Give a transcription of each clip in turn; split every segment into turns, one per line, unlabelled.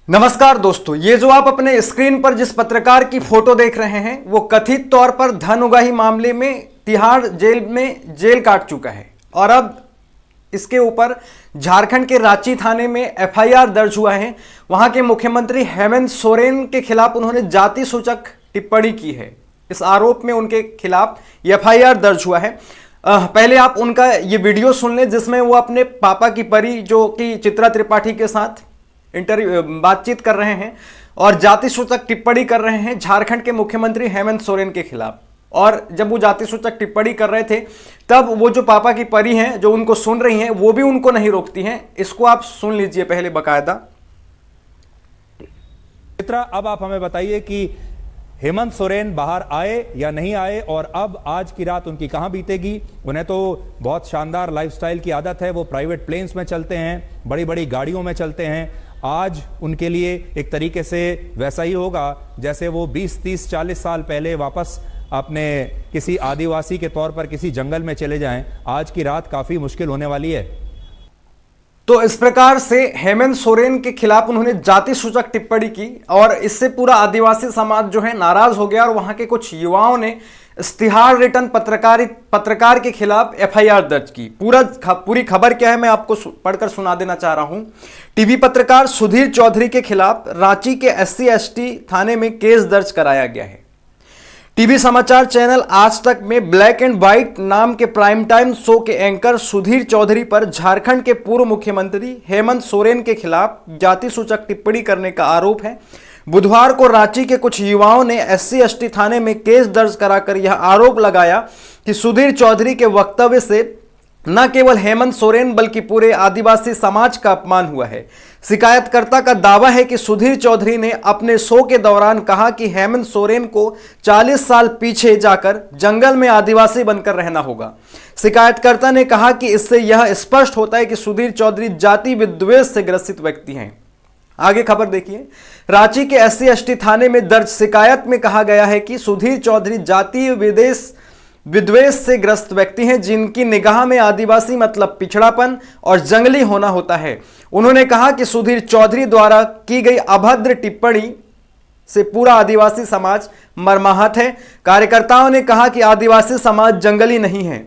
नमस्कार दोस्तों, ये जो आप अपने स्क्रीन पर जिस पत्रकार की फोटो देख रहे हैं वो कथित तौर पर धन उगाही मामले में तिहाड़ जेल में जेल काट चुका है और अब इसके ऊपर झारखंड के रांची थाने में एफआईआर दर्ज हुआ है। वहां के मुख्यमंत्री हेमंत सोरेन के खिलाफ उन्होंने जाति सूचक टिप्पणी की है। इस आरोप में उनके खिलाफ एफआईआर दर्ज हुआ है। पहले आप उनका ये वीडियो सुन लें जिसमें वो अपने पापा की परी जो कि चित्रा त्रिपाठी के साथ बातचीत कर रहे हैं और जाति सूचक टिप्पणी कर रहे हैं झारखंड के मुख्यमंत्री हेमंत सोरेन के खिलाफ। और जब वो जाति सूचक टिप्पणी कर रहे थे तब वो जो पापा की परी हैं जो उनको सुन रही हैं वो भी उनको नहीं रोकती हैं। इसको आप सुन लीजिए पहले बकायदा।
चित्रा, अब आप हमें बताइए कि हेमंत सोरेन बाहर आए या नहीं आए और अब आज की रात उनकी कहां बीतेगी। उन्हें तो बहुत शानदार लाइफस्टाइल की आदत है, वो प्राइवेट प्लेन्स में चलते हैं, बड़ी बड़ी गाड़ियों में चलते हैं। आज उनके लिए एक तरीके से वैसा ही होगा जैसे वो 20, 30, 40 साल पहले वापस अपने किसी आदिवासी के तौर पर किसी जंगल में चले जाएं। आज की रात काफी मुश्किल होने वाली है।
तो इस प्रकार से हेमंत सोरेन के खिलाफ उन्होंने जाति सूचक टिप्पणी की और इससे पूरा आदिवासी समाज जो है नाराज हो गया और वहां के कुछ युवाओं ने इश्तिहार रिटर्न पत्रकार के खिलाफ एफआईआर दर्ज की। पूरी खबर क्या है मैं आपको पढ़कर सुना देना चाह रहा हूं। टीवी पत्रकार सुधीर चौधरी के खिलाफ रांची के SC/ST थाने में केस दर्ज कराया गया है। टीवी समाचार चैनल आज तक में ब्लैक एंड व्हाइट नाम के प्राइम टाइम शो के एंकर सुधीर चौधरी पर झारखंड के पूर्व मुख्यमंत्री हेमंत सोरेन के खिलाफ जाति सूचक टिप्पणी करने का आरोप है। बुधवार को रांची के कुछ युवाओं ने SC/ST थाने में केस दर्ज कराकर यह आरोप लगाया कि सुधीर चौधरी के वक्तव्य से न केवल हेमंत सोरेन बल्कि पूरे आदिवासी समाज का अपमान हुआ है। शिकायतकर्ता का दावा है कि सुधीर चौधरी ने अपने शो के दौरान कहा कि हेमंत सोरेन को 40 साल पीछे जाकर जंगल में आदिवासी बनकर रहना होगा। शिकायतकर्ता ने कहा कि इससे यह स्पष्ट होता है कि सुधीर चौधरी जाति विद्वेष से ग्रसित व्यक्ति हैं। आगे खबर देखिए। रांची के SC/ST थाने में दर्ज शिकायत में कहा गया है कि सुधीर चौधरी जातीय विद्वेष से ग्रस्त व्यक्ति हैं जिनकी निगाह में आदिवासी मतलब पिछड़ापन और जंगली होना होता है। उन्होंने कहा कि सुधीर चौधरी द्वारा की गई अभद्र टिप्पणी से पूरा आदिवासी समाज मर्माहत है। कार्यकर्ताओं ने कहा कि आदिवासी समाज जंगली नहीं है।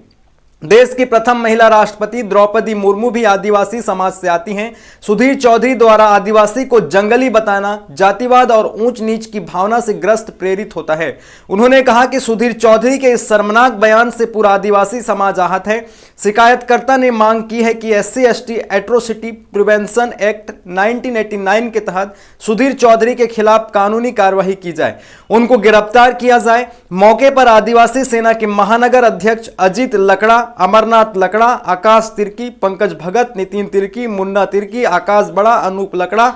देश की प्रथम महिला राष्ट्रपति द्रौपदी मुर्मू भी आदिवासी समाज से आती हैं। सुधीर चौधरी द्वारा आदिवासी को जंगली बताना जातिवाद और ऊंच नीच की भावना से ग्रस्त प्रेरित होता है। उन्होंने कहा कि सुधीर चौधरी के इस शर्मनाक बयान से पूरा आदिवासी समाज आहत है। शिकायतकर्ता ने मांग की है कि SC/ST एट्रोसिटी प्रिवेंशन एक्ट 1989 के तहत सुधीर चौधरी के खिलाफ कानूनी कार्रवाई की जाए, उनको गिरफ्तार किया जाए। मौके पर आदिवासी सेना के महानगर अध्यक्ष अजीत लकड़ा, अमरनाथ लकड़ा, आकाश तिर्की, पंकज भगत, नितिन तिर्की, मुन्ना तिर्की, आकाश बड़ा, अनूप लकड़ा,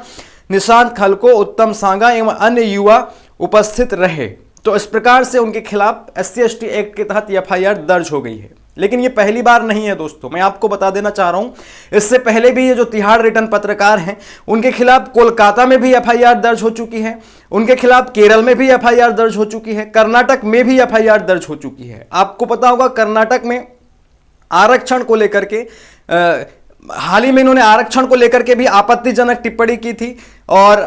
निशांत खलको, उत्तम सांगा एवं अन्य युवा उपस्थित रहे। तो इस प्रकार से उनके खिलाफ SC/ST एक्ट के तहत एफआईआर दर्ज हो गई है। लेकिन ये पहली बार नहीं है दोस्तों, मैं आपको बता देना चाह रहा हूं इससे पहले भी ये जो तिहाड़ रिटर्न पत्रकार हैं उनके खिलाफ कोलकाता में भी एफआईआर दर्ज हो चुकी है, उनके खिलाफ केरल में भी एफआईआर दर्ज हो चुकी है, कर्नाटक में भी एफआईआर दर्ज हो चुकी है। आपको पता होगा कर्नाटक में आरक्षण को लेकर के हाल ही में इन्होंने आरक्षण को लेकर के भी आपत्तिजनक टिप्पणी की थी और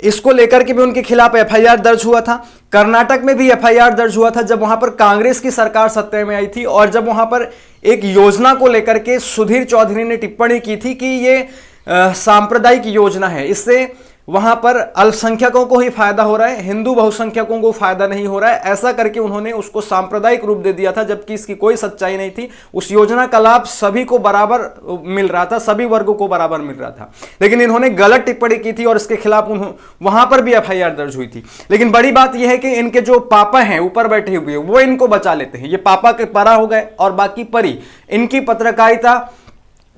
इसको लेकर के भी उनके खिलाफ एफआईआर दर्ज हुआ था। कर्नाटक में भी एफआईआर दर्ज हुआ था जब वहां पर कांग्रेस की सरकार सत्ता में आई थी और जब वहां पर एक योजना को लेकर के सुधीर चौधरी ने टिप्पणी की थी कि ये सांप्रदायिक योजना है, इससे वहां पर अल्पसंख्यकों को ही फायदा हो रहा है, हिंदू बहुसंख्यकों को फायदा नहीं हो रहा है। ऐसा करके उन्होंने उसको सांप्रदायिक रूप दे दिया था जबकि इसकी कोई सच्चाई नहीं थी। उस योजना का लाभ सभी को बराबर मिल रहा था, सभी वर्गों को बराबर मिल रहा था, लेकिन इन्होंने गलत टिप्पणी की थी और इसके खिलाफ वहां पर भी एफआईआर दर्ज हुई थी। लेकिन बड़ी बात यह है कि इनके जो पापा हैं ऊपर बैठे हुए वो इनको बचा लेते हैं। ये पापा के परा हो गए और बाकी परी। इनकी पत्रकारिता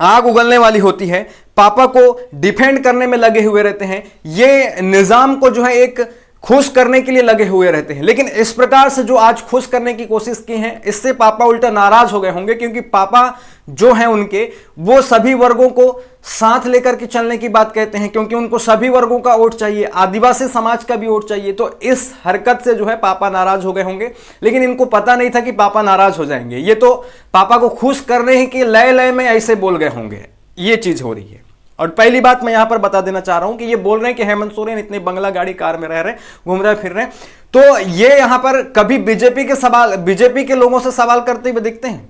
आग उगलने वाली होती है, पापा को डिफेंड करने में लगे हुए रहते हैं, ये निजाम को जो है एक खुश करने के लिए लगे हुए रहते हैं। लेकिन इस प्रकार से जो आज खुश करने की कोशिश की है इससे पापा उल्टा नाराज हो गए होंगे क्योंकि पापा जो हैं उनके वो सभी वर्गों को साथ लेकर के चलने की बात कहते हैं क्योंकि उनको सभी वर्गों का वोट चाहिए, आदिवासी समाज का भी वोट चाहिए। तो इस हरकत से जो है पापा नाराज हो गए होंगे, लेकिन इनको पता नहीं था कि पापा नाराज हो जाएंगे। ये तो पापा को खुश करने ही के लय लय में ऐसे बोल गए होंगे, ये चीज हो रही है। और पहली बात मैं यहां पर बता देना चाह रहा हूं कि ये बोल रहे हैं कि हेमंत सोरेन इतने बंगला गाड़ी कार में रह रहे हैं, घूम रहे फिर रहे हैं, तो ये यहां पर कभी बीजेपी के लोगों से सवाल करते हुए दिखते हैं?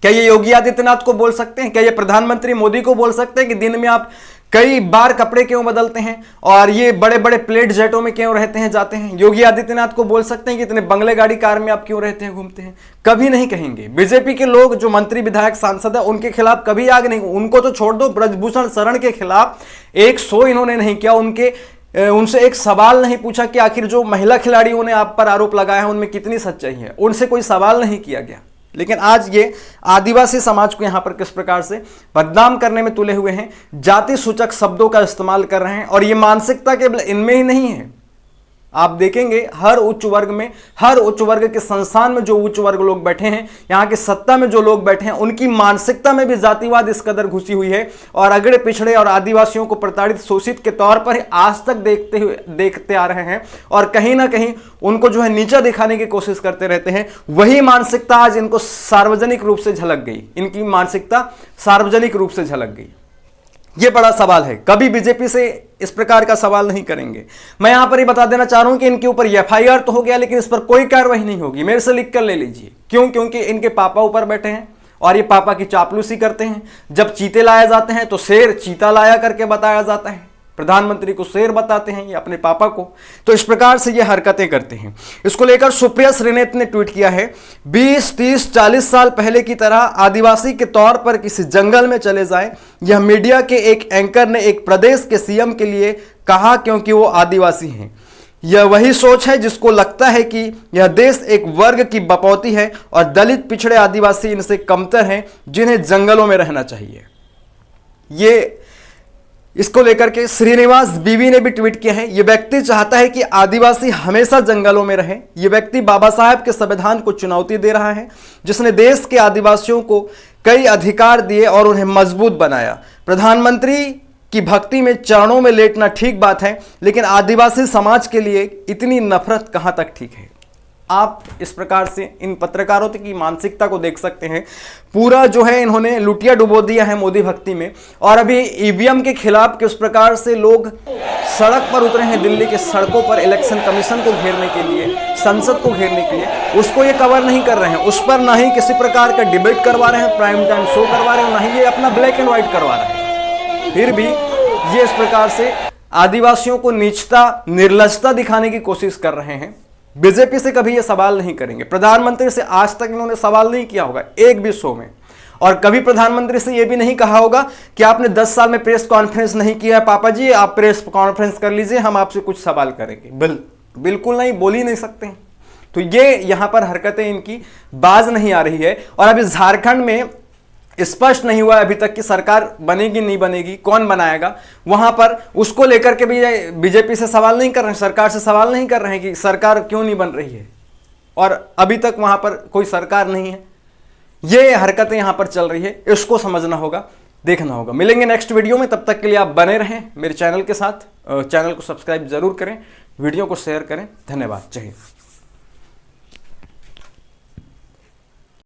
क्या ये योगी आदित्यनाथ को बोल सकते हैं? क्या ये प्रधानमंत्री मोदी को बोल सकते हैं कि दिन में आप कई बार कपड़े क्यों बदलते हैं और ये बड़े बड़े प्लेट जेटों में क्यों रहते हैं, जाते हैं? योगी आदित्यनाथ को बोल सकते हैं कि इतने बंगले गाड़ी कार में आप क्यों रहते हैं, घूमते हैं? कभी नहीं कहेंगे। बीजेपी के लोग जो मंत्री विधायक सांसद है उनके खिलाफ कभी आग नहीं, उनको तो छोड़ दो, ब्रजभूषण शरण के खिलाफ 100 इन्होंने नहीं किया, उनसे एक सवाल नहीं पूछा कि आखिर जो महिला खिलाड़ियों ने आप पर आरोप लगाया है उनमें कितनी सच्चाई है, उनसे कोई सवाल नहीं किया गया। लेकिन आज ये आदिवासी समाज को यहां पर किस प्रकार से बदनाम करने में तुले हुए हैं, जाति सूचक शब्दों का इस्तेमाल कर रहे हैं। और ये मानसिकता केवल इनमें ही नहीं है, आप देखेंगे हर उच्च वर्ग के संस्थान में जो उच्च वर्ग लोग बैठे हैं, यहां की सत्ता में जो लोग बैठे हैं, उनकी मानसिकता में भी जातिवाद इस कदर घुसी हुई है और अगड़े पिछड़े और आदिवासियों को प्रताड़ित शोषित के तौर पर आज तक देखते आ रहे हैं और कहीं ना कहीं उनको जो है नीचा दिखाने की कोशिश करते रहते हैं। वही मानसिकता आज इनको सार्वजनिक रूप से झलक गई, इनकी मानसिकता सार्वजनिक रूप से झलक गई। ये बड़ा सवाल है, कभी बीजेपी से इस प्रकार का सवाल नहीं करेंगे। मैं यहां पर ही बता देना चाह रहा हूं कि इनके ऊपर एफआईआर तो हो गया लेकिन इस पर कोई कार्रवाई नहीं होगी। मेरे से लिख कर ले लीजिए, क्यों? क्योंकि इनके पापा ऊपर बैठे हैं और ये पापा की चापलूसी करते हैं। जब चीते लाए जाते हैं तो शेर चीता लाया करके बताया जाता है, प्रधानमंत्री को शेर बताते हैं ये अपने पापा को, तो इस प्रकार से ये हरकतें करते हैं। इसको लेकर सुप्रिया श्रीनेत ने ट्वीट किया है, 20, 30, 40 साल पहले की तरह आदिवासी के तौर पर किसी जंगल में चले जाएं। यह मीडिया के एक एंकर ने एक प्रदेश के सीएम के लिए कहा क्योंकि वो आदिवासी हैं। यह वही सोच है जिसको लगता है कि यह देश एक वर्ग की बपौती है और दलित पिछड़े आदिवासी इनसे कमतर हैं जिन्हें जंगलों में रहना चाहिए। ये इसको लेकर के श्रीनिवास बीवी ने भी ट्वीट किया है, यह व्यक्ति चाहता है कि आदिवासी हमेशा जंगलों में रहें। यह व्यक्ति बाबा साहब के संविधान को चुनौती दे रहा है जिसने देश के आदिवासियों को कई अधिकार दिए और उन्हें मजबूत बनाया। प्रधानमंत्री की भक्ति में चरणों में लेटना ठीक बात है, लेकिन आदिवासी समाज के लिए इतनी नफरत कहां तक ठीक है? आप इस प्रकार से इन पत्रकारों की मानसिकता को देख सकते हैं। पूरा जो है इन्होंने लुटिया डुबो दिया है मोदी भक्ति में। और अभी ईवीएम के खिलाफ किस प्रकार से लोग सड़क पर उतरे हैं दिल्ली के सड़कों पर इलेक्शन कमीशन को घेरने के लिए, संसद को घेरने के लिए, उसको ये कवर नहीं कर रहे हैं। उस पर ना ही किसी प्रकार का डिबेट करवा रहे हैं, प्राइम टाइम शो करवा रहे हैं, ना ही ये अपना ब्लैक एंड व्हाइट करवा रहे हैं। फिर भी ये इस प्रकार से आदिवासियों को नीचता, निर्लजता दिखाने की कोशिश कर रहे हैं। बीजेपी से कभी ये सवाल नहीं करेंगे। प्रधानमंत्री से आज तक इन्होंने सवाल नहीं किया होगा एक भी शो में, और कभी प्रधानमंत्री से ये भी नहीं कहा होगा कि आपने 10 साल में प्रेस कॉन्फ्रेंस नहीं किया है पापा जी, आप प्रेस कॉन्फ्रेंस कर लीजिए, हम आपसे कुछ सवाल करेंगे। बिल्कुल नहीं, बोल ही नहीं सकते हैं। तो ये यहां पर हरकतें इनकी बाज नहीं आ रही है। और अभी झारखंड में स्पष्ट नहीं हुआ अभी तक कि सरकार बनेगी नहीं बनेगी, कौन बनाएगा, वहां पर उसको लेकर के भी बीजेपी से सवाल नहीं कर रहे हैं, सरकार से सवाल नहीं कर रहे हैं कि सरकार क्यों नहीं बन रही है, और अभी तक वहां पर कोई सरकार नहीं है। ये हरकतें यहां पर चल रही है, इसको समझना होगा, देखना होगा। मिलेंगे नेक्स्ट वीडियो में, तब तक के लिए आप बने रहें मेरे चैनल के साथ। चैनल को सब्सक्राइब जरूर करें, वीडियो को शेयर करें। धन्यवाद, जय हिंद।